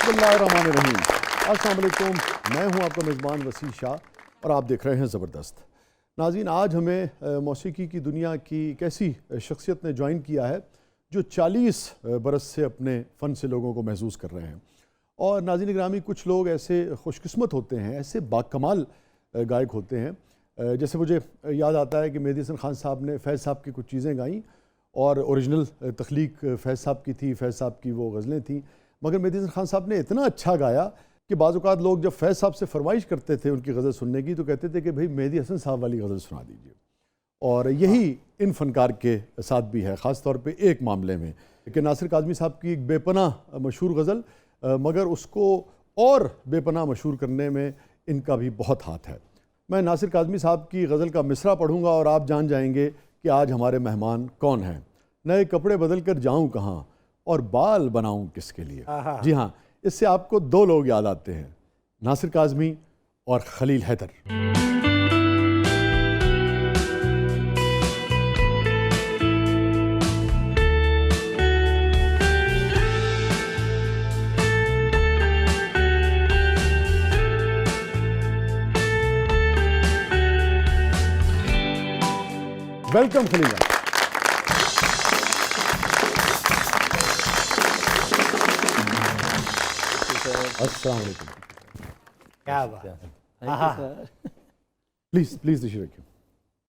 बिस्मिल्लाहिर्रहमानिर्रहीम। अस्सलाम वालेकुम, मैं हूं आपका मेज़बान वसी शाह और आप देख रहे हैं ज़बरदस्त। नाज़रीन, आज हमें मौसीकी की दुनिया की एक ऐसी शख्सियत ने ज्वाइन किया है जो 40 बरस से अपने फ़न से लोगों को महसूस कर रहे हैं। और नाज़रीन ग्रामी, कुछ लोग ऐसे खुशकिस्मत होते हैं, ऐसे बाकमाल गायक होते हैं। जैसे मुझे याद आता है कि मेहदी हसन खान साहब ने फैज़ साहब की कुछ चीज़ें गाईं और ओरिजिनल तख्लीक फैज़ साहब की थी, फैज़ साहब की वो गज़लें थीं, मगर मेहदी हसन खान साहब ने इतना अच्छा गाया कि बाज़ औक़ात लोग जब फैज़ साहब से फरमाइश करते थे उनकी गज़ल सुनने की तो कहते थे कि भाई मेहदी हसन साहब वाली गज़ल सुना दीजिए। और यही इन फ़नकार के साथ भी है, ख़ास तौर पे एक मामले में कि नासिर काज़मी साहब की एक बेपनाह मशहूर गज़ल, मगर उसको और बेपनाह मशहूर करने में इनका भी बहुत हाथ है। मैं नासिर काज़मी साहब की गज़ल का मिसरा पढ़ूँगा और आप जान जाएंगे कि आज हमारे मेहमान कौन हैं। नए कपड़े बदल कर जाऊँ कहाँ और बाल बनाऊँ किसके लिए। जी हाँ, इससे आपको दो लोग याद आते हैं, नासिर काज़मी और खलील हैदर। वेलकम खलील भाई। अस्सलाम वालेकुम। क्या बात है। प्लीज़ प्लीज़ तशरीफ़ रखिए।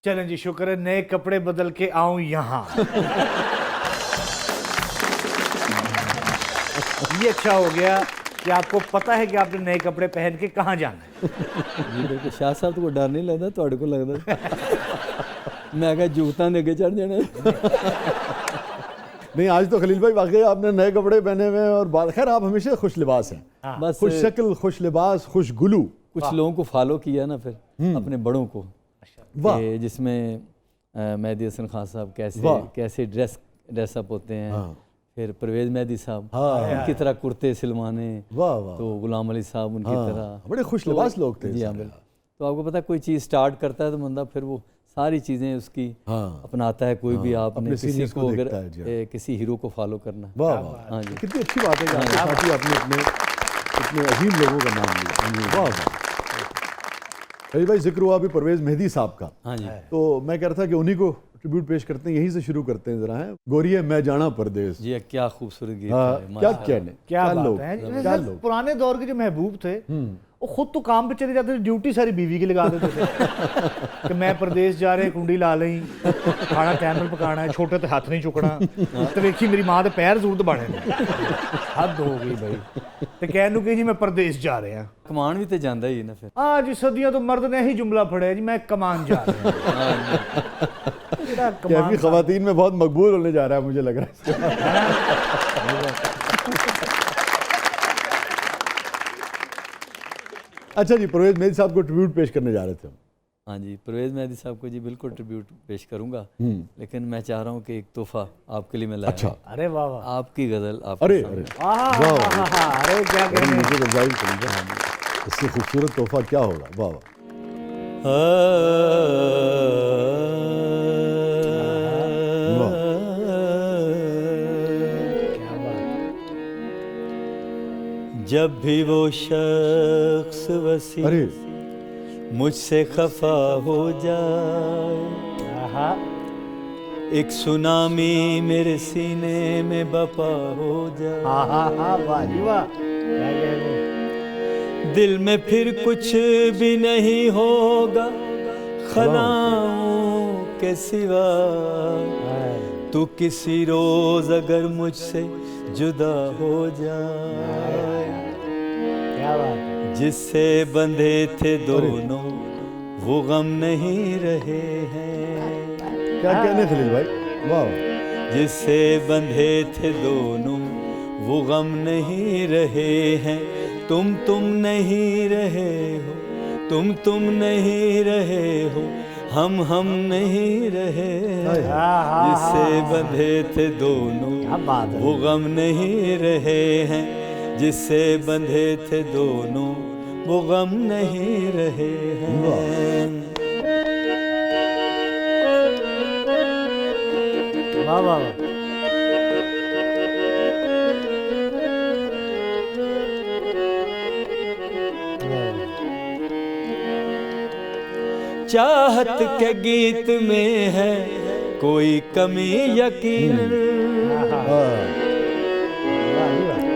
चलें जी, शुक्र है नए कपड़े बदल के आऊं यहाँ। ये अच्छा हो गया कि आपको पता है कि आपने नए कपड़े पहन के कहाँ जाना है। जी बिल्कुल, शाह साहब को डर नहीं लगता, थोड़े को लगता मैं क्या जूता लेके चढ़ जाना। नहीं, आज तो खलील भाई वाकई आपने नए कपड़े पहने हुए हैं और बाल, खैर आप हमेशा खुश लिबास हैं। बस खुश शक्ल, खुश लिबास, खुश गुलू। कुछ लोगों को फॉलो किया ना फिर अपने बड़ों को, कि जिसमें मेहदी हसन खान साहब कैसे ड्रेसअप होते हैं। फिर परवेज़ मेहदी साहब उनकी तरह कुर्ते सिलवाने, तो गुलाम अली साहब उनकी तरह बड़े खुश लिबास लोग थे। जी हाँ, तो आपको पता है कोई चीज़ स्टार्ट करता है तो बंदा फिर वो सारी चीज़ें उसकी अपनाता है। कोई भी आपने किसी को अगर किसी हीरो को फॉलो करना। वाह वाह, हाँ जी, कितनी अच्छी बात है कि आपने अपने इतने अजीम लोगों का नाम लिया। वाह वाह। भाई जिक्र हुआ अभी परवेज़ मेहदी साहब का। हाँ जी, तो मैं कह रहा था कि उन्हीं को ट्रिब्यूट पेश करते हैं, यहीं से शुरू करते हैं। जरा है गोरिये मैं जाना परदेस। जी क्या खूबसूरत गीत है। क्या कहने, क्या बात है। क्या लोग पुराने दौर के जो महबूब थे वो खुद तो काम पे चले जाते थे, ड्यूटी सारी बीवी की लगा देते थे कि मैं प्रदेश जा रहे, कुंडी ला लें, खाना टाइम पर पकाना है, छोटे तो हाथ नहीं चुकना, तो देखी मेरी माँ के पैर जरूर दबाने। हद हो गई भाई। तो कहनू कि जी मैं प्रदेश जा रहे हैं, कमान भी तो जाता ही ना फिर। हाँ जी, सदियों तो मर्द ने ही जुमला फड़े जी मैं कमान जा रहा हूँ। अभी खवातीन में बहुत मकबूल होने जा रहा है, मुझे लग रहा है। अच्छा जी, परवेज़ मेहदी साहब को ट्रिब्यूट पेश करने जा रहे थे हम। हाँ जी, परवेज़ मेहदी साहब को जी बिल्कुल ट्रिब्यूट पेश करूंगा, लेकिन मैं चाह रहा हूँ कि एक तोहफा आपके लिए मैं लाया। अच्छा। अरे वाह वाह, आपकी गजल आप। अरे अरे अरे क्या कहने। मुझे रज़ाइल करूँगा, इससे खूबसूरत तोहफा क्या होगा। वाह वाह। जब भी वो शख्स वसी मुझसे खफा हो जाए, एक सुनामी मेरे सीने में बपा हो जाए, दिल में फिर कुछ भी नहीं होगा खलाओं के सिवा, तू किसी रोज अगर मुझसे जुदा हो जाए, जिससे बंधे थे दोनों वो गम नहीं रहे हैं। क्या कहने खलील भाई, वाह। जिससे बंधे थे दोनों वो गम नहीं रहे हैं, तुम नहीं रहे हो, तुम नहीं रहे हो, हम नहीं रहे। जिससे बंधे थे दोनों वो गम नहीं रहे हैं, जिससे बंधे थे दोनों वो गम नहीं रहे हैं। वाह वाह। चाहत के गीत में है कोई कमी यकीन।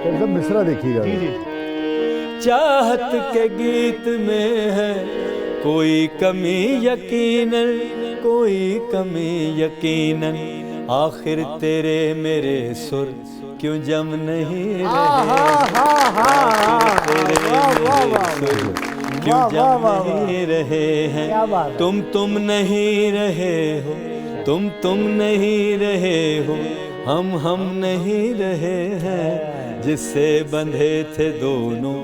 एकदम मिसरा देखिएगा। जी जी चाहत के गीत में है कोई कमी यकीनन, कोई कमी यकीनन। आखिर तेरे मेरे सुर क्यों जम नहीं रहे, आखिर तेरे मेरे सुर क्यों जम नहीं रहे हैं। तुम नहीं रहे हो, तुम नहीं रहे हो, हम नहीं रहे हैं। जिससे बंधे थे दोनों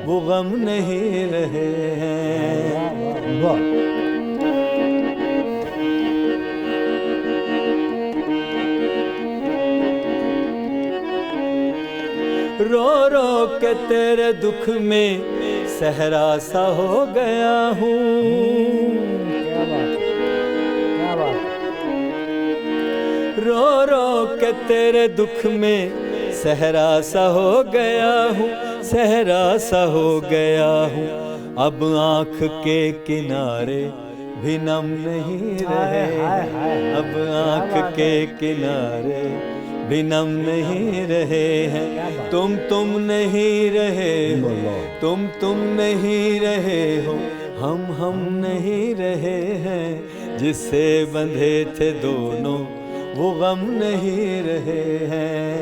वो गम नहीं रहे हैं। वाह। रो रो के तेरे दुख में सहरा सा हो गया हूँ। क्या बात, क्या बात। रो रो के तेरे दुख में सहरा सा हो गया हूँ, सहरा सा हो गया हूँ। अब आँख के किनारे भी नम नहीं रहे, अब आँख के किनारे भी नम नहीं रहे हैं। तुम नहीं रहे हो, तुम नहीं रहे हो, हम नहीं रहे हैं। जिससे बंधे थे दोनों वो गम नहीं रहे हैं।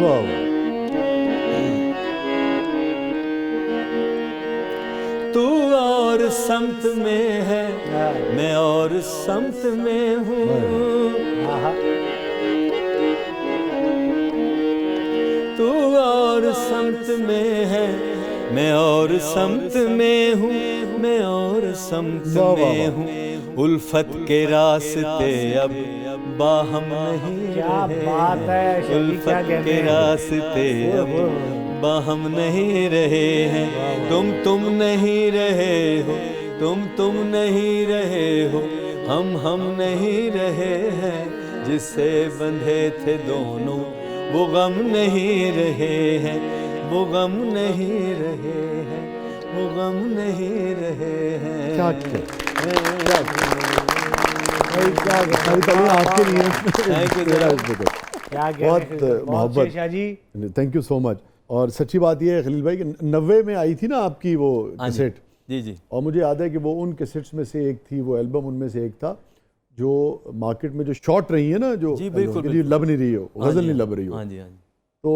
वाह। तू और समत में है, मैं और समत में हूँ। तू और समत में है, मैं और समत में हूँ, मैं और समत में हूँ। उल्फत के रास्ते अब बाहम नहीं रहे, उल्फत के रास्ते अब बाहम नहीं रहे हैं। तुम नहीं रहे हो, तुम नहीं रहे हो, हम नहीं रहे हैं। जिससे बंधे थे दोनों वो गम नहीं रहे हैं, वो गम नहीं रहे हैं, वो गम नहीं रहे हैं। क्या आपके लिए बहुत मोहब्बत जी। Thank you so much. और सच्ची बात यह है खलील भाई कि 90 में आई थी ना आपकी वो कैसेट। जी जी। और मुझे याद है कि वो उन कैसेट्स में से एक थी, वो एल्बम उनमें से एक था जो मार्केट में जो शॉर्ट रही है ना, जो जी बिल्कुल, बिल्कुल लब नहीं रही हो, गज़ल नहीं लब रही हो। हाँ जी हाँ जी। तो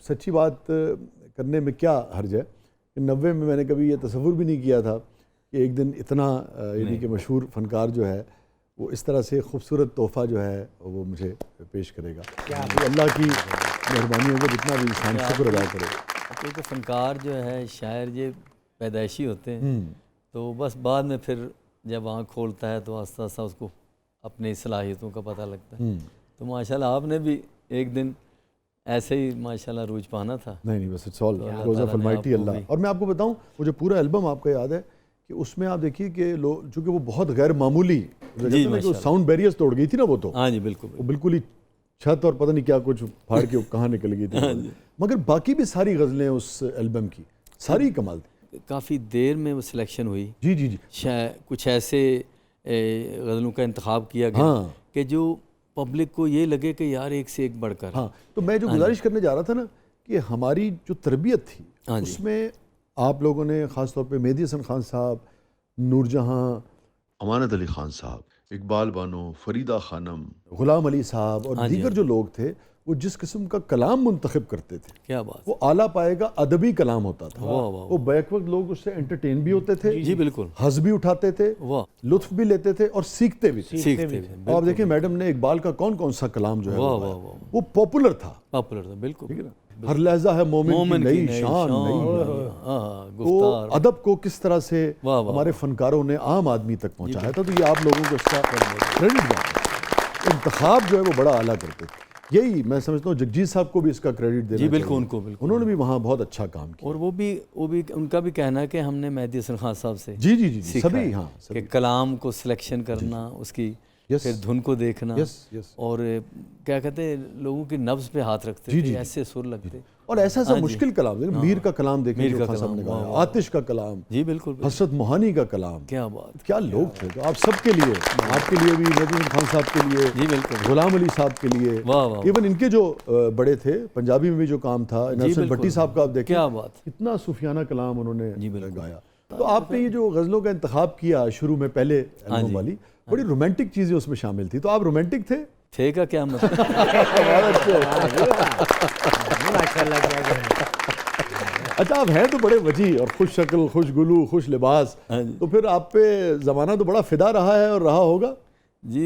सच्ची बात करने में क्या हर्ज है कि 90 में मैंने कभी ये तसव्वुर भी नहीं किया था कि एक दिन इतना यानी कि मशहूर फनकार जो है वो इस तरह से खूबसूरत तोहफ़ा जो है वो मुझे पेश करेगा। तो अल्लाह की मेहरबानी होगी, जितना भी इंसान शुक्र अदा करे। क्योंकि फनकार जो है, शायर ये पैदाइशी होते हैं, तो बस बाद में फिर जब आँख खोलता है तो आस्ता आस्ता उसको अपनी सलाहियतों का पता लगता है। तो माशाल्लाह आपने भी एक दिन ऐसे ही माशाल्लाह रूज पाना था। नहीं बस इट्स ऑल रोज़ा फरमाइटी अल्लाह। और मैं आपको बताऊं, वो जो पूरा एल्बम आपका याद है कि उसमें आप देखिए कि लोग, चूँकि वो बहुत गैर मामूली, साउंड बैरियर्स तोड़ गई थी ना वो, तो हाँ जी बिल्कुल, वो बिल्कुल ही छत और पता नहीं क्या कुछ फाड़ के कहाँ निकल गई थी। मगर बाकी भी सारी गज़लें उस एल्बम की सारी कमाल थी। काफ़ी देर में वो सिलेक्शन हुई। जी जी जी। कुछ ऐसे गज़लों का इंतखाब किया गया कि जो पब्लिक को ये लगे कि यार एक से एक बढ़कर। हाँ, तो मैं जो गुजारिश करने जा रहा था ना कि हमारी जो तरबियत थी उसमें आप लोगों ने ख़ास तौर पे मेहदी हसन खान साहब, नूरजहां, अमानत अली खान साहब, इकबाल बानो, फरीदा खानम, गुलाम अली साहब और दीगर जो लोग थे, वो जिस किस्म का कलाम मुंतखब करते थे, क्या बात, वो आला पाएगा अदबी कलाम होता था। वो बैक वक्त लोग उससे एंटरटेन भी होते थे, जी बिल्कुल, हंस भी उठाते थे, लुत्फ भी लेते थे और सीखते भी थे। और आप देखिए मैडम ने इकबाल का कौन कौन सा कलाम जो है वो पॉपुलर था, बिल्कुल, ठीक है ना। हर लहजा है मोमिन की नई शान, तो अदब को किस तरह से हमारे फनकारों ने आम आदमी तक पहुंचाया था। तो ये आप लोगों को इसका क्रेडिट जाता है। इंतखाब जो है वो बड़ा आला करते थे। यही मैं समझता हूँ जगजीत साहब को भी इसका क्रेडिट देना चाहिए। बिल्कुल, उनको बिल्कुल, उन्होंने भी वहाँ बहुत अच्छा काम किया। और वो भी उनका भी कहना है कि हमने मेहदी हसन खान साहब से जी जी जी सभी, हाँ, कि कलाम को सिलेक्शन करना, उसकी Yes. फिर धुन को देखना Yes, yes. और क्या कहते हैं लोगों की नब्ज पे हाथ रखते जी, थे, जी, ऐसे सुर लगते। और ऐसा सा हाँ जी। मुश्किल कलाम, मीर का कलाम देखें मीर जो का खान साहब ने कलाम, गाया, वाह, वाह। आतिश का कलाम, जी बिल्कुल, बिल्कुल। हसरत मोहानी का कलाम, क्या बात, क्या लोग थे। तो आप सबके लिए, आपके लिए भी, नदीम खान साहब के लिए, जी बिल्कुल, गुलाम अली साहब के लिए, वाह वाह, इवन इनके जो बड़े थे पंजाबी में भी जो काम था, नरसिम बिल्कुल। भट्टी साहब का आप देखें, क्या बात, कितना सूफियाना कलाम उन्होंने जी, बिल्कुल। गाया। तो आपने ये जो गज़लों का इंतखाब किया शुरू में पहले एल्बम जी। वाली, बड़ी रोमांटिक चीज़ें उसमें शामिल थी। तो आप रोमांटिक थे? थे का क्या मतलब। बहुत अच्छे। माशाल्लाह, क्या करें। अच्छा, आप हैं तो बड़े वजी और खुश शक्ल, खुश गुलू, खुश लिबास, हाँ जी। तो फिर आप पे ज़माना तो बड़ा फिदा रहा है और रहा होगा। जी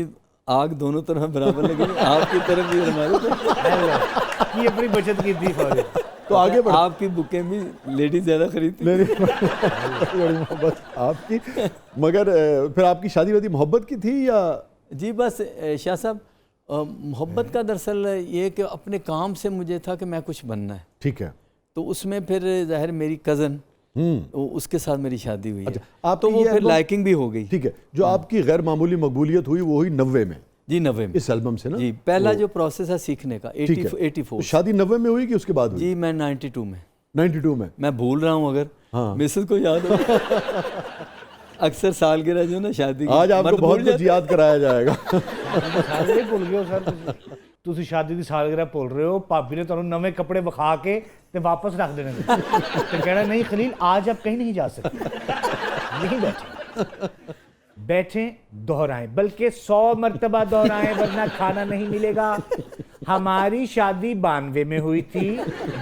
आग दोनों तरफ बराबर लगी, आपकी तरफ भी और हमारी तरफ। ये अपनी बचत की थी फौरी। तो आगे बढ़, आपकी बुकें भी लेडीज ज़्यादा खरीदती। नहीं बड़ी मोहब्बत आपकी, मगर फिर आपकी शादी वादी मोहब्बत की थी या? जी बस शाह साहब, मोहब्बत का दरअसल ये कि अपने काम से मुझे था कि मैं कुछ बनना है, ठीक है। तो उसमें फिर ज़ाहिर मेरी कज़न, उसके साथ मेरी शादी हुई है। अच्छा, आप तो वो ये फिर एल्बम- लाइकिंग भी हो गई। ठीक है, जो आपकी गैर मामूली मकबूलियत हुई वो हुई 90 में, जी 90 में, इस एल्बम से ना? जी पहला जो प्रोसेस है सीखने का ठीक है। 84। तो शादी 90 में हुई कि उसके बाद हुई? जी मैं 92 में, 92 में। मैं भूल रहा हूँ अगर हाँ। मिसेस को याद हो। अक्सर सालगिरह जो ना शादी की, आज आपको मर्द बहुत भूल कुछ जाते। याद कराया जाएगा। ਸਾਰੇ ਭੁੱਲ ਗਏ ਹੋ ਸਰ ਤੁਸੀਂ ਸ਼ਾਦੀ ਦੀ ਸਾਲਗਿਰਹ ਭੁੱਲ ਰਹੇ ਹੋ ਭਾਬੀ ਨੇ ਤੁਹਾਨੂੰ ਨਵੇਂ ਕੱਪੜੇ ਵਿਖਾ ਕੇ ਤੇ ਵਾਪਸ ਰੱਖ ਦੇਣੇ ਨੇ ਤੇ ਕਹਿਣਾ ਨਹੀਂ खलील आज आप कहीं नहीं जा सकते नहीं बैठे बैठे दोहराएं बल्कि 100 मर्तबा दोहराएं वरना खाना नहीं मिलेगा। हमारी शादी 92 में हुई थी,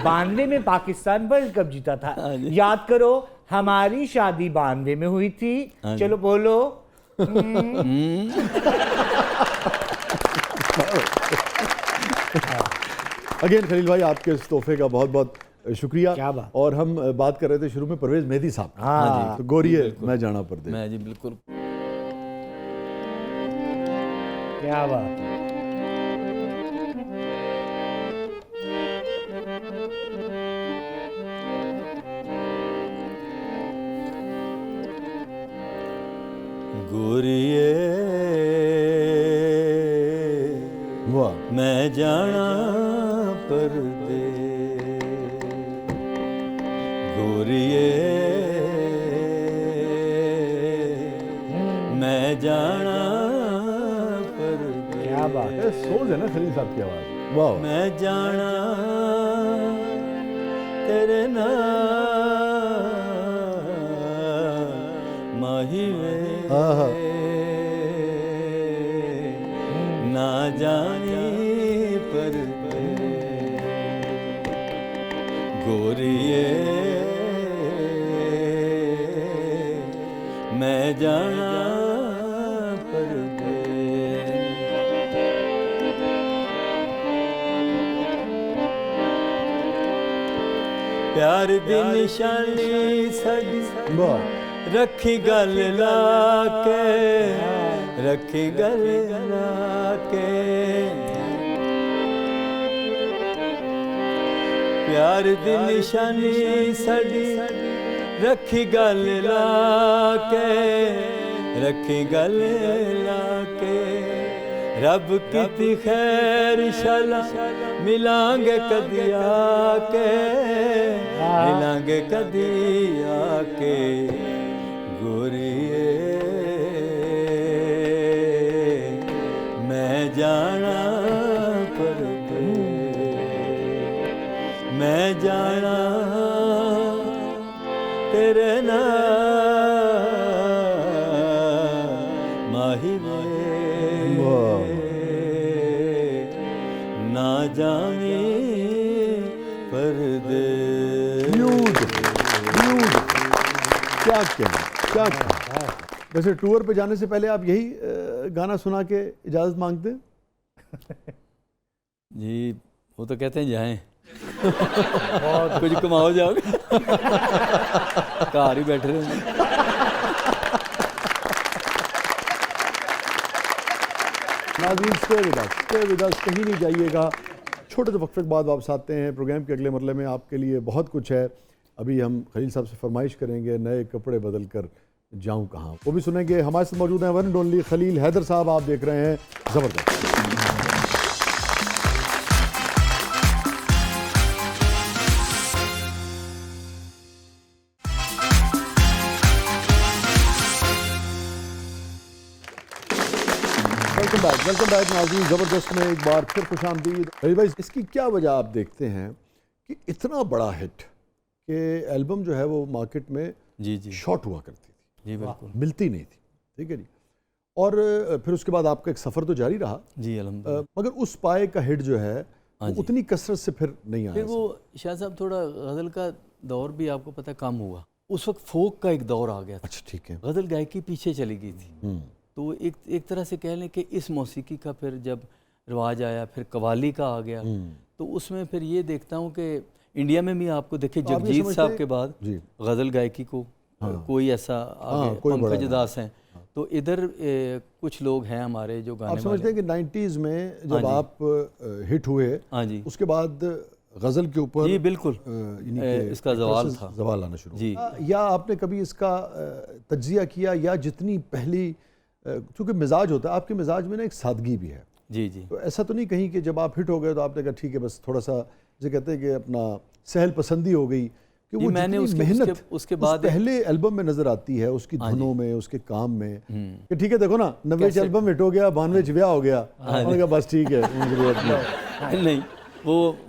92 में पाकिस्तान वर्ल्ड कप जीता था, याद करो हमारी शादी 92 में हुई थी। चलो बोलो। अगेन खलील भाई, आपके इस तोहफे का बहुत बहुत शुक्रिया। क्या बात। और हम बात कर रहे थे शुरू में परवेज मेहदी साहब, हाँ तो गोरिये मैं जाना परदेस। मैं जी बिल्कुल। क्या बात है। गोरिए वाह, मैं जाना परदेस, गोरिए मैं जाना परदेस, क्या बात है। ये सोज है ना खलील साहब की आवाज। वाह वाह। मैं जाना तेरे नाम माही वे, आहा। ना जाने पर गोरिए मैं जाना पर प्यार दी निशानी साडी वाह, रखी गल ला के, रखी गल ला के, प्यार दी निशानी साडी रखी गल ला के, रखी गल ला के, रब की खैर शाला मिलांगे कदी आके, मिलांगे कदी आके गोरिए मैं जाना परदेस, मैं जाना तेरे नाम माही वे, ना जाने परदेस। क्या कहना, क्या कहना। वैसे टूर पे जाने से पहले आप यही गाना सुना के इजाजत मांगते हैं? जी वो तो कहते हैं जाएं, कुछ कमाओ जाओगे, घर ही बैठे रहेंगे। नाज़रीन, स्टे विद अस, कहीं नहीं जाइएगा। छोटे से वक्फे के बाद वापस आते हैं। प्रोग्राम के अगले मरले में आपके लिए बहुत कुछ है। अभी हम खलील साहब से फरमाइश करेंगे नए कपड़े बदल कर जाऊं कहाँ, वो भी सुनेंगे। हमारे साथ मौजूद हैं one and only Khalil Haider साहब, आप देख रहे हैं ज़बरदस्त। वेलकम बैक नाज़रीन, ज़बरदस्त में एक बार फिर खुशामदीद। अली भाई, इसकी क्या वजह आप देखते हैं कि इतना बड़ा हिट कि एल्बम जो है वो मार्केट में जी जी शॉर्ट हुआ करती थी, जी बिल्कुल मिलती नहीं थी, ठीक है जी। और फिर उसके बाद आपका एक सफ़र तो जारी रहा, जी अल्हम्दुलिल्लाह। मगर उस पाए का हिट जो है हाँ वो जी। उतनी कसरत से फिर नहीं फिर आया। वो शाह साहब थोड़ा गज़ल का दौर भी आपको पता है कम हुआ, उस वक्त फोक का एक दौर आ गया था, अच्छा, ठीक है। गज़ल गायकी पीछे चली गई थी। तो एक तरह से कह लें कि इस मौसीकी का फिर जब रिवाज आया, फिर कवाली का आ गया, तो उसमें फिर ये देखता हूँ कि इंडिया में भी आपको देखिए तो आप ये जगजीत समझते साहब हैं- के बाद जी। गज़ल गायकी को कोई ऐसा आगे, कोई बड़ा पंकज नहीं। दास हैं, तो इधर कुछ लोग हैं हमारे जो आप गाने समझते हैं वाले। कि 90s में जब हाँ जी। आप हिट हुए, हाँ जी उसके बाद गज़ल के ऊपर जी बिल्कुल यानी कि इसका एक तरह ज़वाल से था। ज़वाल आना शुरू जी। हुआ। या आपने कभी इसका तज्जिया किया, या जितनी पहली, क्योंकि मिजाज होता है, आपके मिजाज में ना एक सादगी भी है, जी जी तो ऐसा तो नहीं कहीं कि जब आप हिट हो गए तो आपने कहा ठीक है बस थोड़ा सा, जो कहते हैं कि अपना सहल पसंदी हो गई, कि जी, वो मैंने जितनी उसके- मेहनत उसके- उसके उस बाद- पहले एल्बम में नजर आती है, उसकी हाँ जी। धुनों में, उसके काम में, कि ठीक है देखो ना 90 कैसे- एल्बम हिट हो गया, 92 ब्याह हो गया, उन्होंने कहा बस ठीक है, उनकी जरूरत नहीं। नहीं,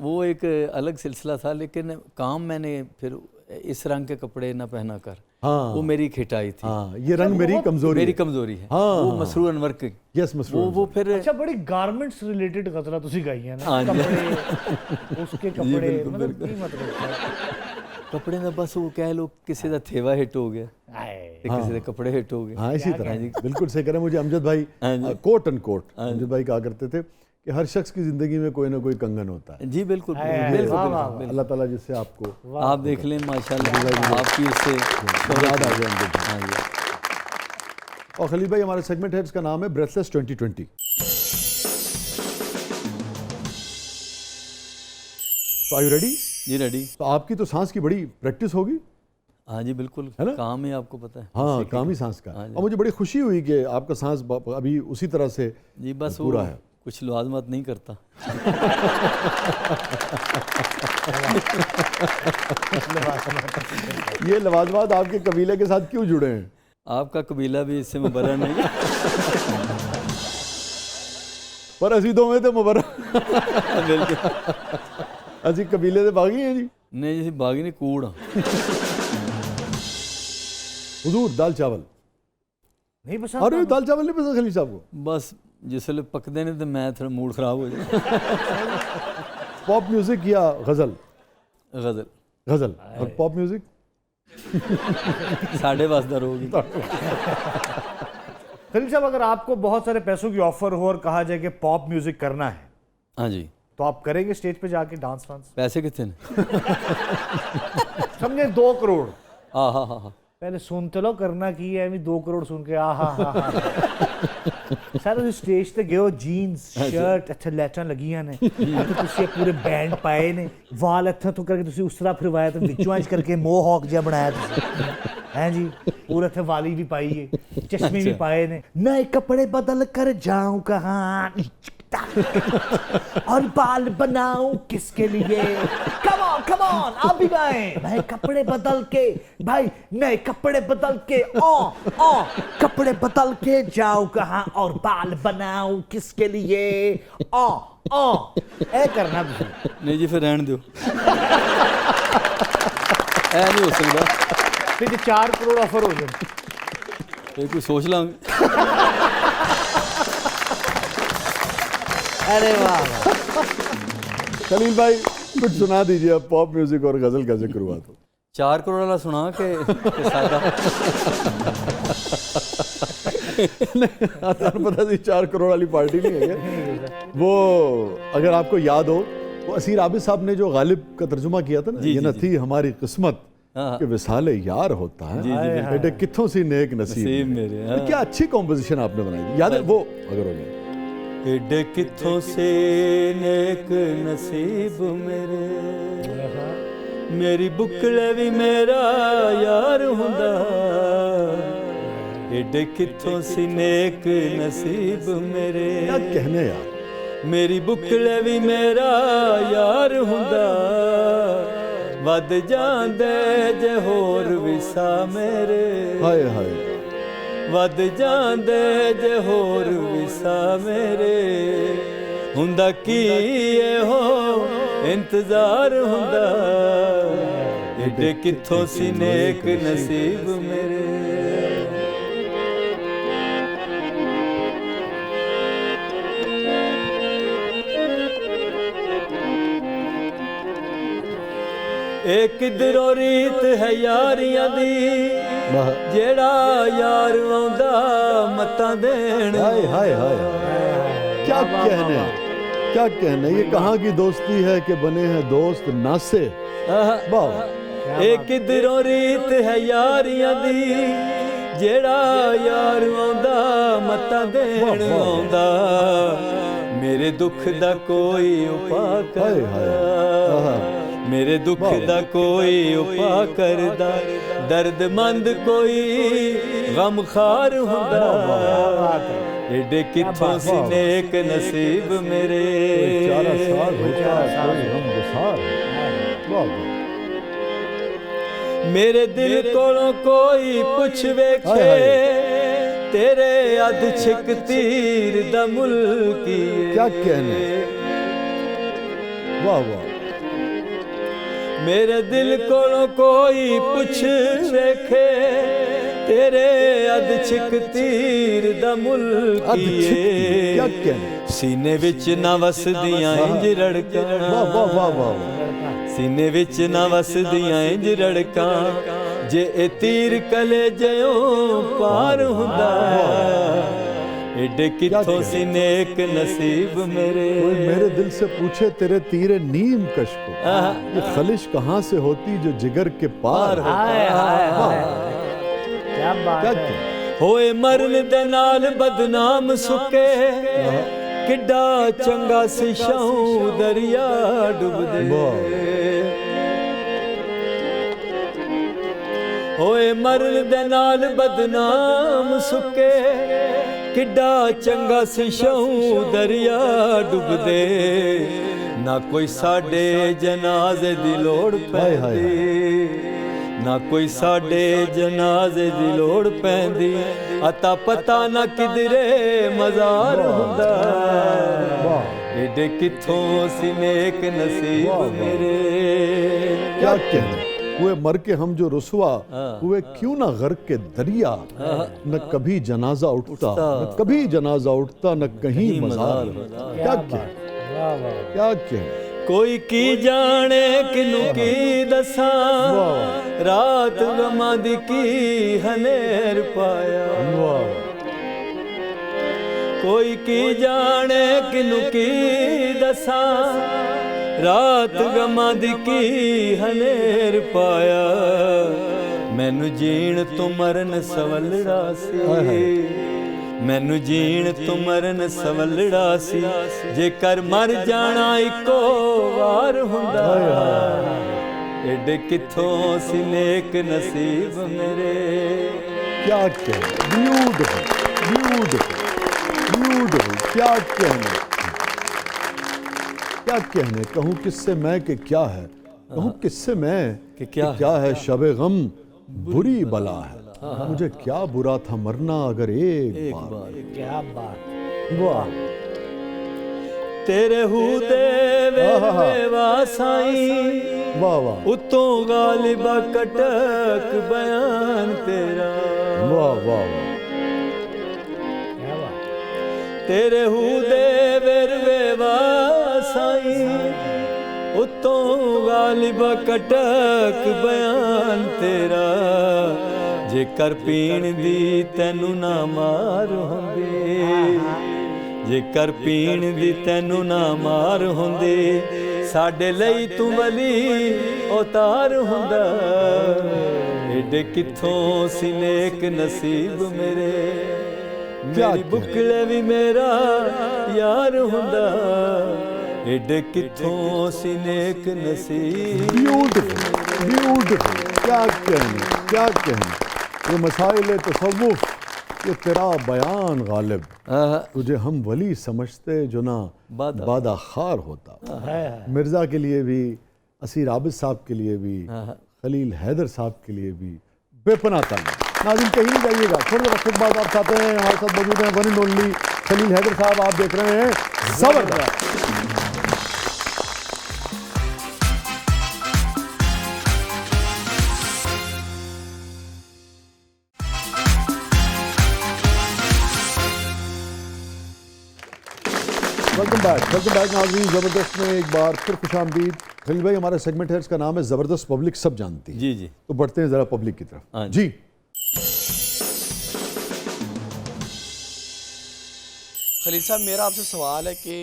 वो एक अलग सिलसिला था, लेकिन काम मैंने फिर इस रंग के कपड़े ना पहना कर, हाँ। वो मेरी खिटाई थी, हाँ, ये रंग मेरी कमजोरी मेरी है। कमजोरी है, हाँ, वो हाँ, मसरूर अनवर की, यस मसरूर वो फिर अच्छा, बड़ी गारमेंट्स रिलेटेड गजला तुसी गाई है ना, हाँ जी। कपड़े उसके कपड़े, बिल्कुल, मतलब बिल्कुल। की मतलब कपड़े ना बस वो कह लो किसी का थेवा हिट हो गया, आए ते किसी के कपड़े हिट हो गए। हाँ, इसी तरह बिल्कुल सही कह रहे हैं। मुझे अमजद भाई हाँ जी। कोट एंड कोट अमजद भाई कहा करते थे कि हर शख्स की जिंदगी में कोई ना कोई कंगन होता है, जी बिल्कुल आए, आए, बिल्कुल वाह, बिल्कुल, वाह, बिल्कुल। अल्लाह ताला जिससे आपको आप देख लें माशाल्लाह आपकी उससे याद आ गया अमजद भाई। हाँ जी। और खलील भाई, हमारा सेगमेंट है, इसका नाम है ब्रेथलेस 2020। तो आर यू रेडी? जी रेडी। तो आपकी तो सांस की बड़ी प्रैक्टिस होगी। हाँ जी बिल्कुल, है ना? काम है आपको पता है। हाँ, काम ही सांस का। हाँ जी। और मुझे बड़ी खुशी हुई कि आपका सांस अभी उसी तरह से जी बस पूरा वो है। कुछ लवाजमत नहीं करता। ये लवाजमात आपके कबीले के साथ क्यों जुड़े हैं? आपका कबीला भी इससे मुबर्रा नहीं है। पर असी दोवें तो मुबर्रा, बिल्कुल असी कबीले से बागी हैं जी। नहीं जी, बागी ने कूड़। हुजूर दाल चावल, नहीं पसंद अरे दाल चावल नहीं पसंद खलील साहब को? बस जिसले पकते ने तो मैं थोड़ा मूड खराब हो जाए। पॉप म्यूजिक या गजल? गजल गजल और पॉप म्यूजिक? साढ़े बसदार होगी। खलील साहब, अगर आपको बहुत सारे पैसों की ऑफर हो और कहा जाए कि पॉप म्यूजिक करना है, हाँ जी। तो आप करेंगे स्टेज पे जाके डांस वांस? पैसे कितने ने? समझे 2 करोड़, हाँ हाँ हाँ हाँ। पहले सुन तो लो करना की है, 2 करोड़ सुन के सर ਤੁਸੀਂ ਸਟੇਜ ਤੇ ਗਏ ਹੋ, ਜੀਨਸ ਸ਼ਰਟ ਅੱਛਾ ਲੈਟਾਂ ਲੱਗੀਆਂ ਨੇ, ਤੇ ਤੁਸੀਂ ਪੂਰੇ ਬੈਂਡ ਪਾਏ ਨੇ, ਵਾਲ ਇੱਥੋਂ ਤੋਂ ਕਰਕੇ ਤੁਸੀਂ ਉਸ ਤਰ੍ਹਾਂ ਫਿਰਵਾਇਆ ਤੇ ਵਿੱਚੋਂ ਇੰਜ ਕਰਕੇ ਮੋਹੌਕ ਜਿਹਾ ਬਣਾਇਆ ਤੁਸੀਂ, हैं जी, पूरे थे वाली भी पाई है, चश्मे भी पाए ने, नए कपड़े बदल कर जाऊं कहाँ और बाल बनाऊं किसके लिए, कम ऑन आप भी गाएं, नए कपड़े बदल के, भाई नए कपड़े बदल के, कपड़े बदल के जाऊं कहाँ और बाल बनाऊं किसके लिए, ए करना भी नहीं जी, फिर रहने दो। ऐ नहीं हो सकता, फिर 4 करोड़ ऑफर हो जाए, फिर कोई सोच लांगे। अरे वाह खलील भाई कुछ सुना दीजिए अब, पॉप म्यूजिक और गजल का जिक्र हुआ तो। 4 करोड़ वाला सुना के सादा। पता नहीं 4 करोड़ वाली पार्टी नहीं है क्या? वो अगर आपको याद हो, वो असीर आबिद साहब ने जो गालिब का तर्जुमा किया था ना, जी, ये जी, न जी। थी हमारी किस्मत हाँ। कि विसाले यार होता है, जी, जी, बिल्कुल। बेटे कित्थों सी नेक नसीब नसीब मेरे, तो हाँ। क्या अच्छी कॉम्पोजिशन आपने बनाई थी, याद है वो? अगर हो जाए एडे किथों से नेक नसीब मेरे, मेरी बुकले भी मेरा यार हुंदा, एडे किथों सी नेक नसीब मेरे क्या कहने यार, मेरी बुकले भी मेरा यार हुंदा वध जांदे जे होर विसा मेरे हाय हाय, वध जांदे जे होर विसा मेरे हुंदा की हो इंतजार हुंदा एडे किथों सी नेक नसीब मेरे एक किधरों रीत है यारियां दी वाह, जेड़ा यार आंदा मतां देण हाय हाय हाय, क्या कहने, क्या कहने, ये कहाँ की दोस्ती है कि बने हैं दोस्त नासे। वाह, एक किधरों रीत है यारियां दी जेड़ा यार आंदा मतां देण आंदा मेरे दुख दा कोई उपा हाय हाय, कर मेरे दुख दा कोई उपा करदा दर्दमंद कोई गमखार हुंदा एडे किथों सी नेक नसीब मेरे चारा साग होता कोई हम गुसार। वाह वाह, मेरे दिल कोलों कोई पुछ वेखे हाय तेरे अध छिक तीर दा मुल्की क्या कहने, वाह वाह, मेरे दिल कोलों कोई पुछ वेखे तेरे अध छिक तीर दा मुल्की क्या कहने, सीने विच ना वसदियां इंज रड़कां वाह वाह वाह वाह, सीने विच ना वसदियां इंज रड़कां जे ए तीर कलेजों पार हुंदा एडे किथों सी नेक नसीब मेरे कोई मेरे दिल से पूछे तेरे तीरे नीम कश को, ये खलिश कहाँ से होती जो जिगर के पार हो। हाय हाय हाय, क्या बात क्या है। कहने, होए मरन दे नाल बदनाम सुके किड्डा चंगा सी शाहू दरिया डुबदे होए मरन दे नाल बदनाम सुके किड्डा चंगा सी शाहू दरिया डुबदे ना कोई साडे जनाजे दी लोड़ हाय हाय पैंदी ना कोई साडे जनाजे दी लोड़ पैंदी अता पता ना किधरे मजार हुंदा एडे किथों सी नेक नसीब मेरे क्या कहने, हुए मर के हम जो रुसवा हुए क्यों ना गर्क के दरिया, न कभी जनाजा उठता न कभी जनाजा उठता न कहीं मजार। क्या कहने, वाह वाह, क्या कहने, कोई की जाने किनू की दसा रात गमा दी की हनेर पाया वाह, कोई की जाने किनू की दसा रात गमा दी की हनेर पाया मैनू जीण तो मरन सवलड़ा सी मैनू जीण तो मरन सवलड़ा सी जेकर मर जाना इको वार हुंदा एडे किथों सी नेक नसीब मेरे क्या कहने, ब्यूटीफुल ब्यूटीफुल ब्यूटीफुल, क्या कहने, क्या कहने, कहूँ किससे मैं कि क्या है, कहूँ किससे मैं कि क्या है शबे गम बुरी बला है, मुझे क्या बुरा था मरना अगर एक बार। क्या बात, वाह, तेरे हूदे वे वासाई वाह वाह, उतों गालिबा कटक बयान तेरा वाह वाह वाह, क्या बात, तेरे हूदे वेरवे वासाई उतों गालिबा कटक बयान तेरा जेकर पीण दी तैनू ना मार हुंदी जेकर पीण दी तैनू ना मार हुंदी साडे लई तू वली अवतार हुंदा एडे किथों सी नेक नसीब मेरे मेरी बुकले भी मेरा यार हुंदा एडे किथों सी नेक नसीब। ब्यूटीफुल ब्यूटीफुल, क्या कहने, क्या कहने, ये मसाइल तसव्वुफ ये तेरा बयान गालिब, तुझे हम वली समझते जो ना बादा खार होता। मिर्ज़ा के लिए भी, असीर आबिद साहब के लिए भी, खलील हैदर साहब के लिए भी बेपनाह तारीफ। नाज़रीन कहीं नहीं जाइएगा, थोड़ी देर वक्त बाद आप चाहते हैं हमारे साथ मौजूद हैं one and only Khalil Haider साहब। आप देख रहे हैं ज़बरदस्त। वेलकम बैक नाज़रीन। ज़बरदस्त में एक बार फिर खुशामदीद। खलील भाई, हमारा सेगमेंट है, इसका नाम है ज़बरदस्त पब्लिक सब जानती है। जी जी। तो बढ़ते हैं ज़रा पब्लिक की तरफ। हाँ जी। खलील साहब, मेरा आपसे सवाल है कि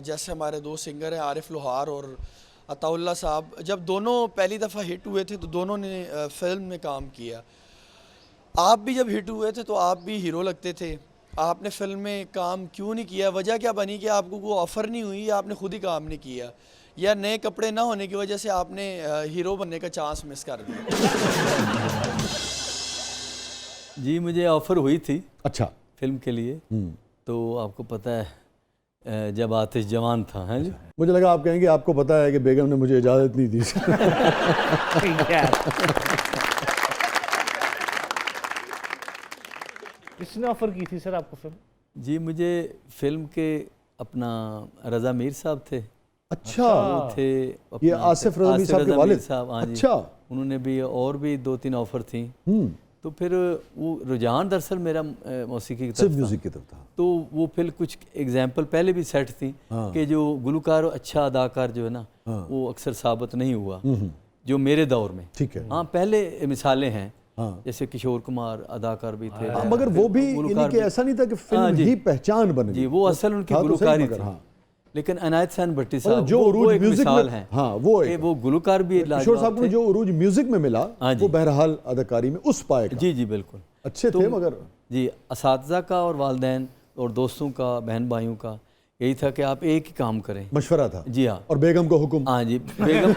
जैसे हमारे दो सिंगर हैं आरिफ लोहार और अताउल्ला साहब, जब दोनों पहली दफ़ा हिट हुए थे तो दोनों ने फिल्म में काम किया। आप भी जब हिट हुए थे तो आप भी हीरो लगते थे, आपने फिल्म में काम क्यों नहीं किया? वजह क्या बनी कि आपको कोई ऑफ़र नहीं हुई या आपने खुद ही काम नहीं किया, या नए कपड़े ना होने की वजह से आपने हीरो बनने का चांस मिस कर दिया? जी, मुझे ऑफ़र हुई थी अच्छा। फिल्म के लिए, तो आपको पता है जब आतिश जवान था, है जी। मुझे लगा आप कहेंगे आपको पता है कि बेगम ने मुझे इजाज़त नहीं दी। किसने ऑफर की थी सर आपको फिल्म? जी, मुझे फिल्म के अपना रज़ा मीर साहब थे। अच्छा, वो थे ये आसिफ रज़ा मीर साहब के वालिद साहब। हाँ जी। अच्छा। उन्होंने भी और भी 2-3 ऑफ़र थी। तो फिर वो रुझान दरअसल मेरा मौसीकी की सिर्फ तरफ म्यूजिक की तरफ था। तो वो फिर कुछ एग्जाम्पल पहले भी सेट थी कि जो गुलकार अच्छा अदाकार जो है ना, वो अक्सर साबित नहीं हुआ जो मेरे दौर में। ठीक है। हाँ, पहले मिसालें हैं, जैसे किशोर कुमार अदाकार भी थे। मगर वो भी यानी कि ऐसा नहीं था कि फिल्म ही पहचान बन गई। जी, वो असल उनकी गुलकारी थी। लेकिन अनायत हुसैन भट्टी साहब जो उरूज एक म्यूजिक मिसाल में, हैं। हाँ, वो गुलकार भी किशोर साहब को जो उरूज म्यूजिक में मिला, वो बहरहाल अदाकारी में उस पाए का। जी जी बिल्कुल अच्छे थे। मगर जी, असातिज़ा का और वालिदैन और दोस्तों का, बहन भाइयों का यही था कि आप एक ही काम करें, मशवरा था। जी हाँ। और बेगम को हुक्म। हाँ जी, बेगम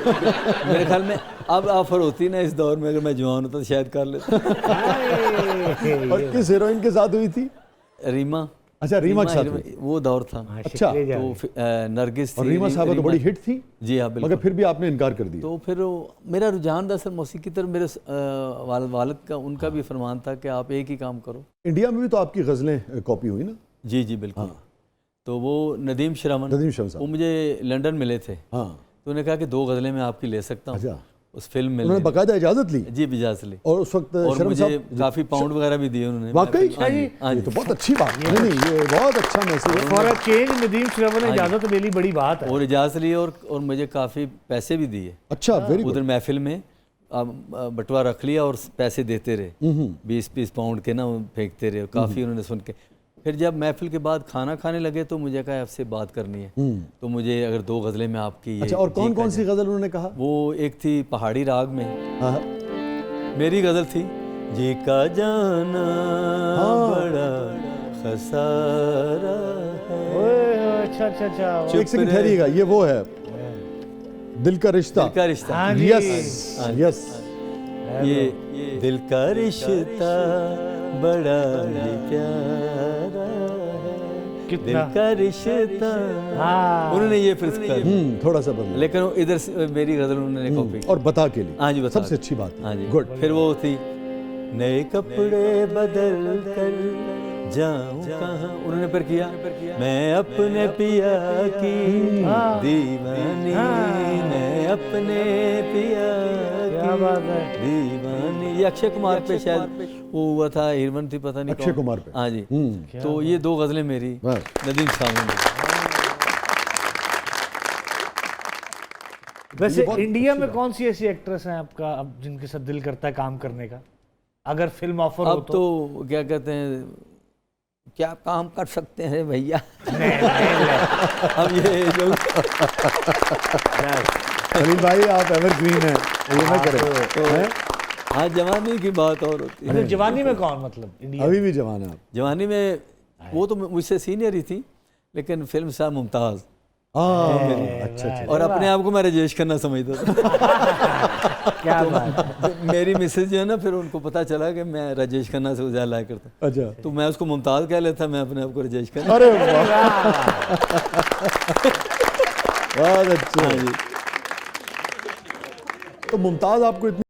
मेरे ख्याल में अब ऑफर होती ना इस दौर में, अगर मैं जवान होता तो शायद कर लेता। और किस हीरोइन के साथ हुई थी? रीमा। अच्छा, रीमा के साथ वो दौर था। अच्छा, तो नरगिस और रीमा साहब तो बड़ी हिट थी। जी हाँ बिल्कुल। मगर फिर भी आपने इनकार कर दिया। तो फिर मेरा रुझान दरअसल मौसीकी की तरफ, मेरे वालिद का, उनका भी फरमान था कि आप एक ही काम करो। इंडिया में भी तो आपकी गज़लें कॉपी हुई ना? जी जी बिल्कुल। तो वो नदीम शरमन वो मुझे लंदन मिले थे। हाँ। तो उन्होंने कहा कि 2 गज़लें मैं आपकी ले सकता हूँ। अच्छा। उस फिल्म में उन्होंने बाकायदा इजाज़त ली? जी, इजाज़त ली। और उस वक्त और मुझे काफ़ी पाउंड वगैरह भी दिए उन्होंने। वाकई? हाँ ये तो बहुत अच्छी बात है। नहीं, ये बहुत अच्छा मैसेज है। For a change Nadeem Shravan ने इजाज़त मिली, बड़ी बात है। और इजाज़त ली और मुझे काफ़ी पैसे भी दिए। अच्छा, वेरी उधर महफिल में बटवा रख लिया और पैसे देते रहे, 20-20 पाउंड के ना फेंकते रहे। काफ़ी उन्होंने सुन के, फिर जब महफिल के बाद खाना खाने लगे तो मुझे कहा आपसे बात करनी है, तो मुझे अगर 2 गज़लें में आपकी। अच्छा, और कौन कौन सी गज़ल उन्होंने कहा? वो एक थी पहाड़ी राग में। हाँ। मेरी गज़ल थी, जी का जाना बड़ा खसारा है। अच्छा अच्छा अच्छा। एक सेकंड ठहरिएगा, ये वो है दिल का रिश्ता। दिल का रिश्ता। Yes yes. ये दिल का रिश्ता बड़ा ही प्यारा है, दिल का रिश्ता। उन्होंने ये फिर थोड़ा सा बदला, लेकिन इधर से मेरी गज़ल उन्होंने कॉपी की। और बता के लिए। हाँ जी, बता। सबसे अच्छी बात। हाँ जी, गुड। फिर वो थी, नए कपड़े बदल कर जाऊं कहाँ। उन्होंने फिर किया, मैं अपने पिया की दीवानी, मैं अपने पिया की दीवानी। ये अक्षय कुमार पे शायद वो हुआ था, हीरोइन थी, पता नहीं अक्षय कुमार पे। हाँ जी। तो ये 2 गज़लें मेरी नदीम साहब ने। वैसे इंडिया में कौन सी ऐसी एक्ट्रेस हैं आपका अब जिनके साथ दिल करता है काम करने का, अगर फिल्म ऑफर हो? अब तो क्या कहते हैं, क्या काम कर सकते हैं भैया। अब ये जो खलील भाई, आप एवरग्रीन हैं, ये ना करें। हाँ, जवानी की बात और होती है। जवानी में कौन, मतलब इंडिया अभी भी जवान है आप? जवानी में वो तो मुझसे सीनियर ही थी, लेकिन फिल्म साहब मुमताज़। अच्छा। और अपने आप को मैं राजेश खन्ना समझता था। क्या बात है। मेरी मिसेज जो है ना, फिर उनको पता चला कि मैं राजेश खन्ना से ज़्यादा लाइक करता हूँ, अच्छा, तो मैं उसको मुमताज़ कह लेता, मैं अपने आप को राजेश खन्ना। अरे वाह, बहुत अच्छे। हाँ जी। तो मुमताज़ आपको इतनी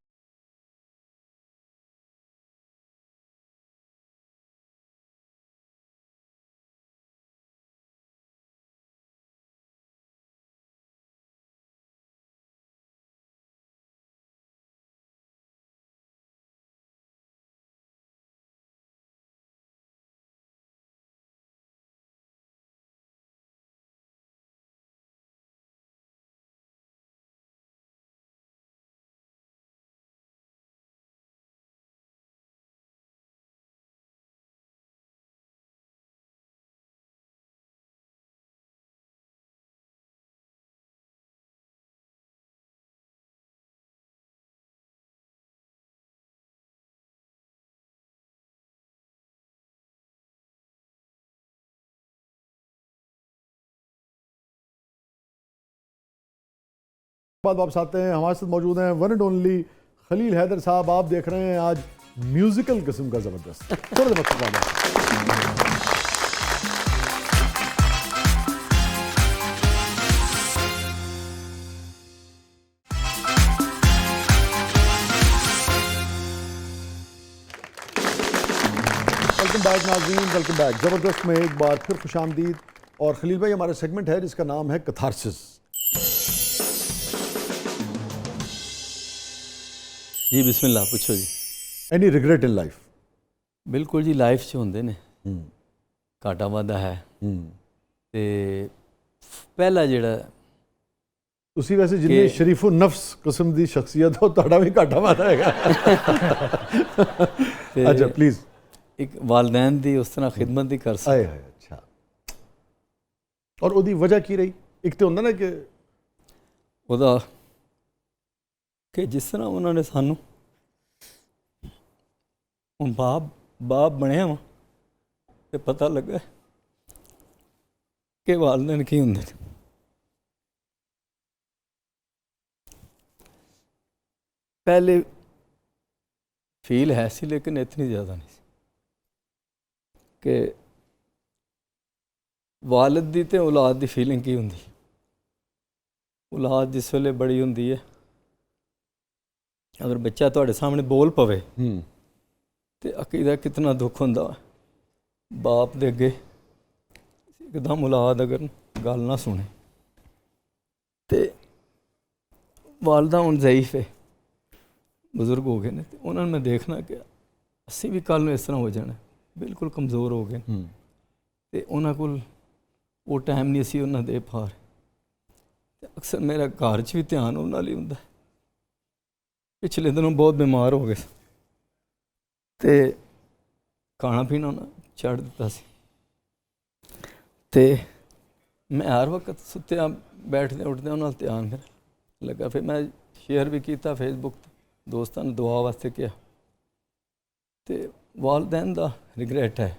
बाद वापस आते हैं। हमारे साथ मौजूद हैं one and only Khalil Haider साहब। आप देख रहे हैं आज म्यूजिकल किस्म का ज़बरदस्त। थोड़ा सा वक्त बाद वेलकम बैक नाज़रीन, वेलकम बैक। ज़बरदस्त में एक बार फिर खुशामदीद। और खलील भाई, हमारा सेगमेंट है जिसका नाम है कैथारसिस। जी बिस्मिल्लाह, पूछो जी। Any regret in life? बिल्कुल जी, लाइफ 'ਚ ਹੁੰਦੇ ਨੇ ਘਾਟਾ ਵਾਧਾ ਹੈ। ਤੇ ਪਹਿਲਾ ਜਿਹੜਾ ਤੁਸੀਂ ਵੈਸੇ ਜਿੰਨੀ ਸ਼ਰੀਫੋ ਨਫਸ ਕਿਸਮ ਦੀ ਸ਼ਖਸੀਅਤ ਹੋ, ਤੁਹਾਡਾ ਵੀ ਘਾਟਾ ਵਾਧਾ ਹੈਗਾ। ਅੱਛਾ ਪਲੀਜ਼। ਇੱਕ ਵਾਲਦੈਨ ਦੀ ਉਸ ਤਰ੍ਹਾਂ ਖਿਦਮਤ ਦੀ ਕਰ ਆਏ ਹਾਏ, ਅੱਛਾ। ਔਰ ਉਹਦੀ ਵਜ੍ਹਾ ਕੀ ਰਹੀ? ਇੱਕ ਤੇ ਹੁੰਦਾ ਨਾ ਕਿ ਉਹਦਾ ਕਿ ਜਿਸ ਤਰ੍ਹਾਂ ਉਹਨਾਂ ਨੇ ਸਾਨੂੰ ਹੁਣ ਬਾਪ ਬਣਿਆ ਵਾ ਤੇ ਪਤਾ ਲੱਗਾ ਕਿ ਵਾਲਦੈਨ ਕੀ ਹੁੰਦੇ ਨੇ। पहले फील है सी, लेकिन इतनी ज़्यादा नहीं कि वालिद दी ते औलाद दी फीलिंग की हुंदी। औलाद जिस वेले बड़ी हुंदी है, अगर बच्चा तुहाडे सामने बोल पवे ते अकीदा कितना दुख हुंदा। बाप दे अगे एकदम औलाद अगर गल ना सुने ते वालदा हुण ज़ईफ है, बजुर्ग हो गए ने, तो उन्होंने मैं देखना कि असी भी कल इस तरह हो जाना, बिल्कुल कमज़ोर हो गए तो उन्होंने को वो टाइम नहीं असी उन्होंने दे पा रहे। अक्सर मेरा घर च भी ध्यान उन्होंने ही होंदा। पिछले दिनों बहुत बीमार हो गए तो खाना पीना उन्हें छड़ दिता सी। ते मैं हर वक्त सुत्या बैठदे उठदे उन्होंने ध्यान मेरा लगा। फिर मैं शेयर भी किया फेसबुक पर, दोस्तों ने दुआ वास्ते किया। तो वालदैन का रिग्रेट है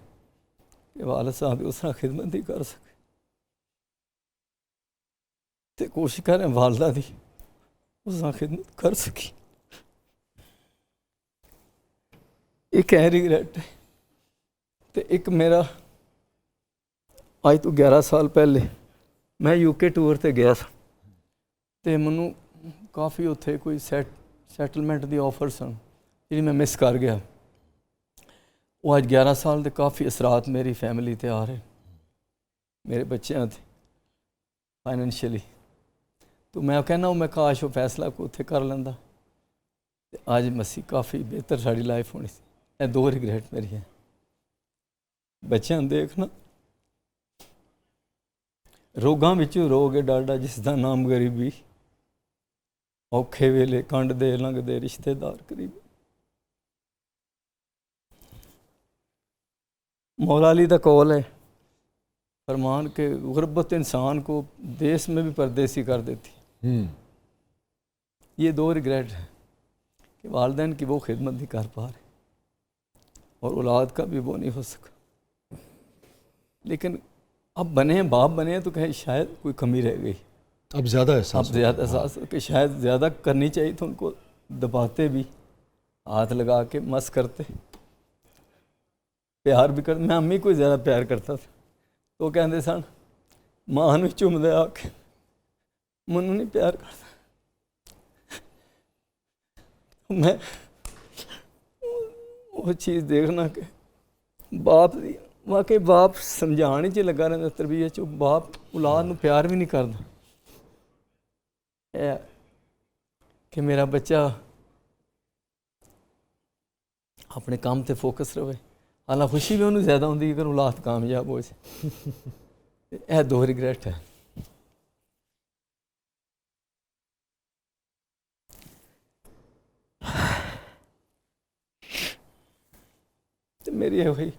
कि वालद साहब उस तरह खिदमत नहीं कर सके, तो कोशिश करें वालदा दी उस तरह खिदमत कर सकी। एक है रिग्रेट है। तो एक मेरा आज तो 11 साल पहले मैं यूके टूर पर गया था, तो मैनू काफ़ी उत्थे कोई सैटलमेंट की ऑफर सन जी मैं मिस कर गया। वो आज 11 साल के काफ़ी असरात मेरी फैमिली ते आ रहे, मेरे बच्चों ते फाइनैंशियली। तो मैं कहना मैं काश वो फैसला को उत्थे कर लेंदा, आज मसी काफ़ी बेहतर साड़ी लाइफ होनी सी। ये दो रिग्रेट मेरी है। बच्चों देखना रोगां विचों रोग है डाडा, जिसका नाम गरीबी, औखे वेले कंड दे लंघदे रिश्तेदार करीब। मौला अली का कौल है, फरमान के गुर्बत इंसान को देश में भी परदेसी कर देती। ये दो रिग्रेट है कि वालदैन की वो खिदमत नहीं कर पा रहे और औलाद का भी वो नहीं हो सका। लेकिन अब बने हैं, बाप बने हैं, तो कहीं शायद कोई कमी रह गई। अब ज़्यादा एहसास अब ज़्यादा एहसास कि शायद ज़्यादा करनी चाहिए थी उनको, दबाते भी, हाथ लगा के मस करते, प्यार भी करते। मैं अम्मी को ही ज़्यादा प्यार करता था, तो कहते सन मां नूं चुमदे आके मैनूं नहीं प्यार करता। मैं वो चीज़ देखना कि बाप दी वाकई बाप समझाने च लगा रहा, तरबियत च बाप औलाद नूं प्यार भी नहीं करता। है कि मेरा बच्चा अपने काम ते फोकस रहे, हालां खुशी भी उन्होंने ज़्यादा होंगी अगर औलाद कामयाब हो जाए। यह दो रिग्रेट है। तो मेरी यही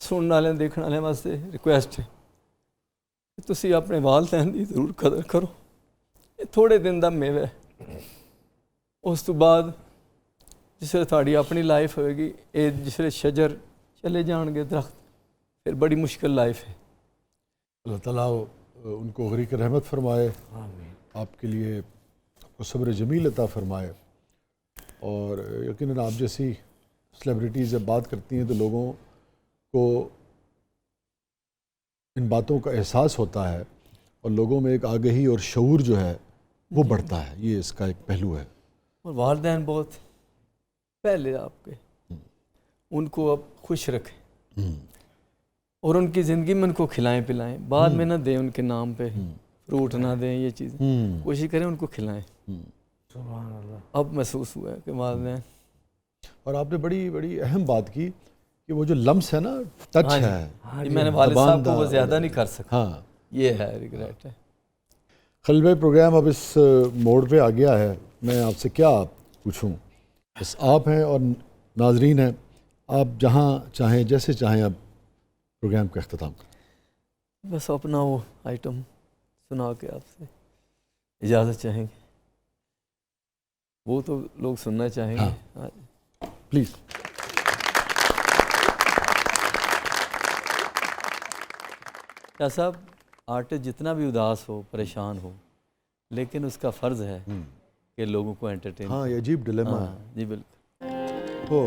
सुनने वाले देखने वाले वास्ते रिक्वेस्ट है कि तुसी अपने वालदैन की जरूर कदर करो। ये थोड़े दिन का मेवा है, उस तो बाद जिसले थोड़ी अपनी लाइफ होएगी, ये जिसले शजर चले जाएंगे दरख्त, फिर बड़ी मुश्किल लाइफ है। अल्लाह ताला उनको गरीक रहमत फरमाए, आपके लिए आपको सब्र जमील अता फरमाए। और यकीनन आप जैसी सेलिब्रिटीज़ जब बात करती हैं तो लोगों को इन बातों का एहसास होता है और लोगों में एक आगही और शऊर जो है वो बढ़ता है। ये इसका एक पहलू है। और वालदैन बहुत पहले आपके, उनको अब खुश रखें और उनकी ज़िंदगी में उनको खिलाएं पिलाएं, बाद में ना दें उनके नाम पे फ्रूट ना दें, ये चीज़ें कोशिश करें उनको खिलाएं। सुभान अल्लाह। अब महसूस हुआ है कि वालदैन। और आपने बड़ी बड़ी अहम बात की कि वो जो लम्स है ना, टच हाँ है, जी, मैंने वालिद साहब को वो दबान ज़्यादा नहीं कर सका। हाँ, ये है रिग्रेट है। खलील भाई प्रोग्राम अब इस मोड़ पे आ गया है। मैं आपसे क्या पूछूं, बस आप हैं और नाजरीन हैं, आप जहां चाहें जैसे चाहें अब प्रोग्राम का अख्ताम करें। बस अपना वो आइटम सुना के आपसे इजाज़त चाहेंगे, वो तो लोग सुनना चाहेंगे। हाँ। प्लीज़। क्या साहब, आर्टिस्ट जितना भी उदास हो, परेशान हो, लेकिन उसका फ़र्ज़ है कि लोगों को एंटरटेन। हाँ, ये अजीब डिलेमा है। जी बिल्कुल। हो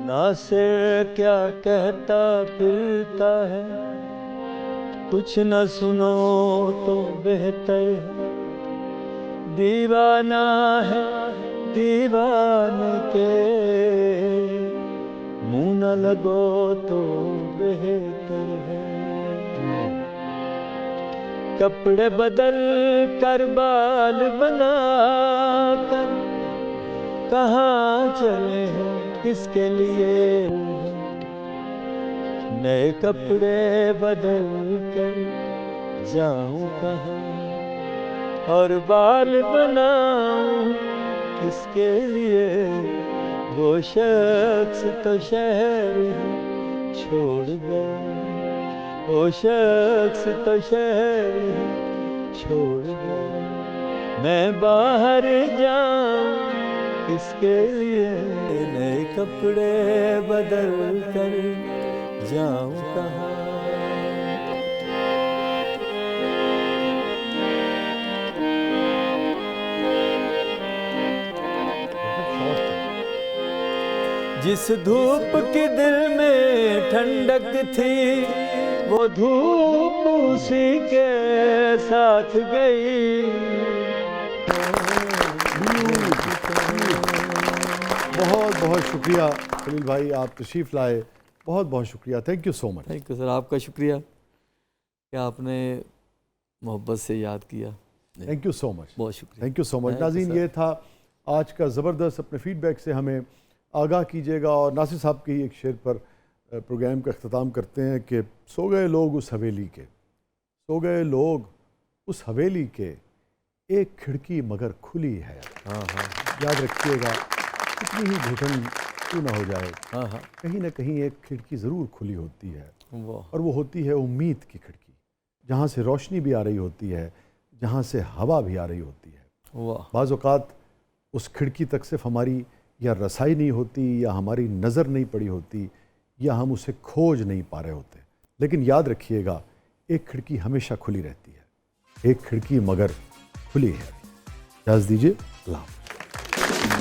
नासिर क्या कहता फिरता है, कुछ न सुनो तो बेहतर है। दीवाना है दीवाने के, मुँह न लगो तो बेहतर है। कपड़े बदल कर बाल बना कर कहाँ चले हैं, किसके लिए? नए कपड़े बदल कर जाऊं कहाँ और बाल बनाऊं किसके लिए? वो शख्स तो शहर छोड़ गया, वो शख्स तो शहर छोड़ गया। मैं बाहर जाऊं किसके लिए? नए कपड़े बदल कर जाऊं कहाँ? जिस धूप की दिल में ठंडक थी, वो धूप उसी के साथ गई। बहुत बहुत शुक्रिया खलील भाई, आप तशरीफ़ लाए, बहुत बहुत शुक्रिया। Thank you so much. Thank you sir, आपका शुक्रिया कि आपने मोहब्बत से याद किया। Thank you so much. बहुत शुक्रिया। Thank you so much. Thank you, नाज़रीन, sir. ये था आज का ज़बरदस्त। अपने फीडबैक से हमें आगाह कीजिएगा। और नासिर साहब के ही एक शेर पर प्रोग्राम का अख्ताम करते हैं कि सो गए लोग उस हवेली के, सो गए लोग उस हवेली के, एक खिड़की मगर खुली है। हाँ हाँ याद रखिएगा, कितनी ही घुटन क्यों ना हो जाए, हाँ हाँ, कहीं ना कहीं एक खिड़की ज़रूर खुली होती है। वाह, और वो होती है उम्मीद की खिड़की, जहाँ से रोशनी भी आ रही होती है, जहाँ से हवा भी आ रही होती है। वाह, बाज़ औक़ात उस खिड़की तक सिर्फ हमारी या रसाई नहीं होती, या हमारी नज़र नहीं पड़ी होती, या हम उसे खोज नहीं पा रहे होते। लेकिन याद रखिएगा, एक खिड़की हमेशा खुली रहती है, एक खिड़की मगर खुली है। इजाज़त दीजिए, अल्लाह हाफ़िज़।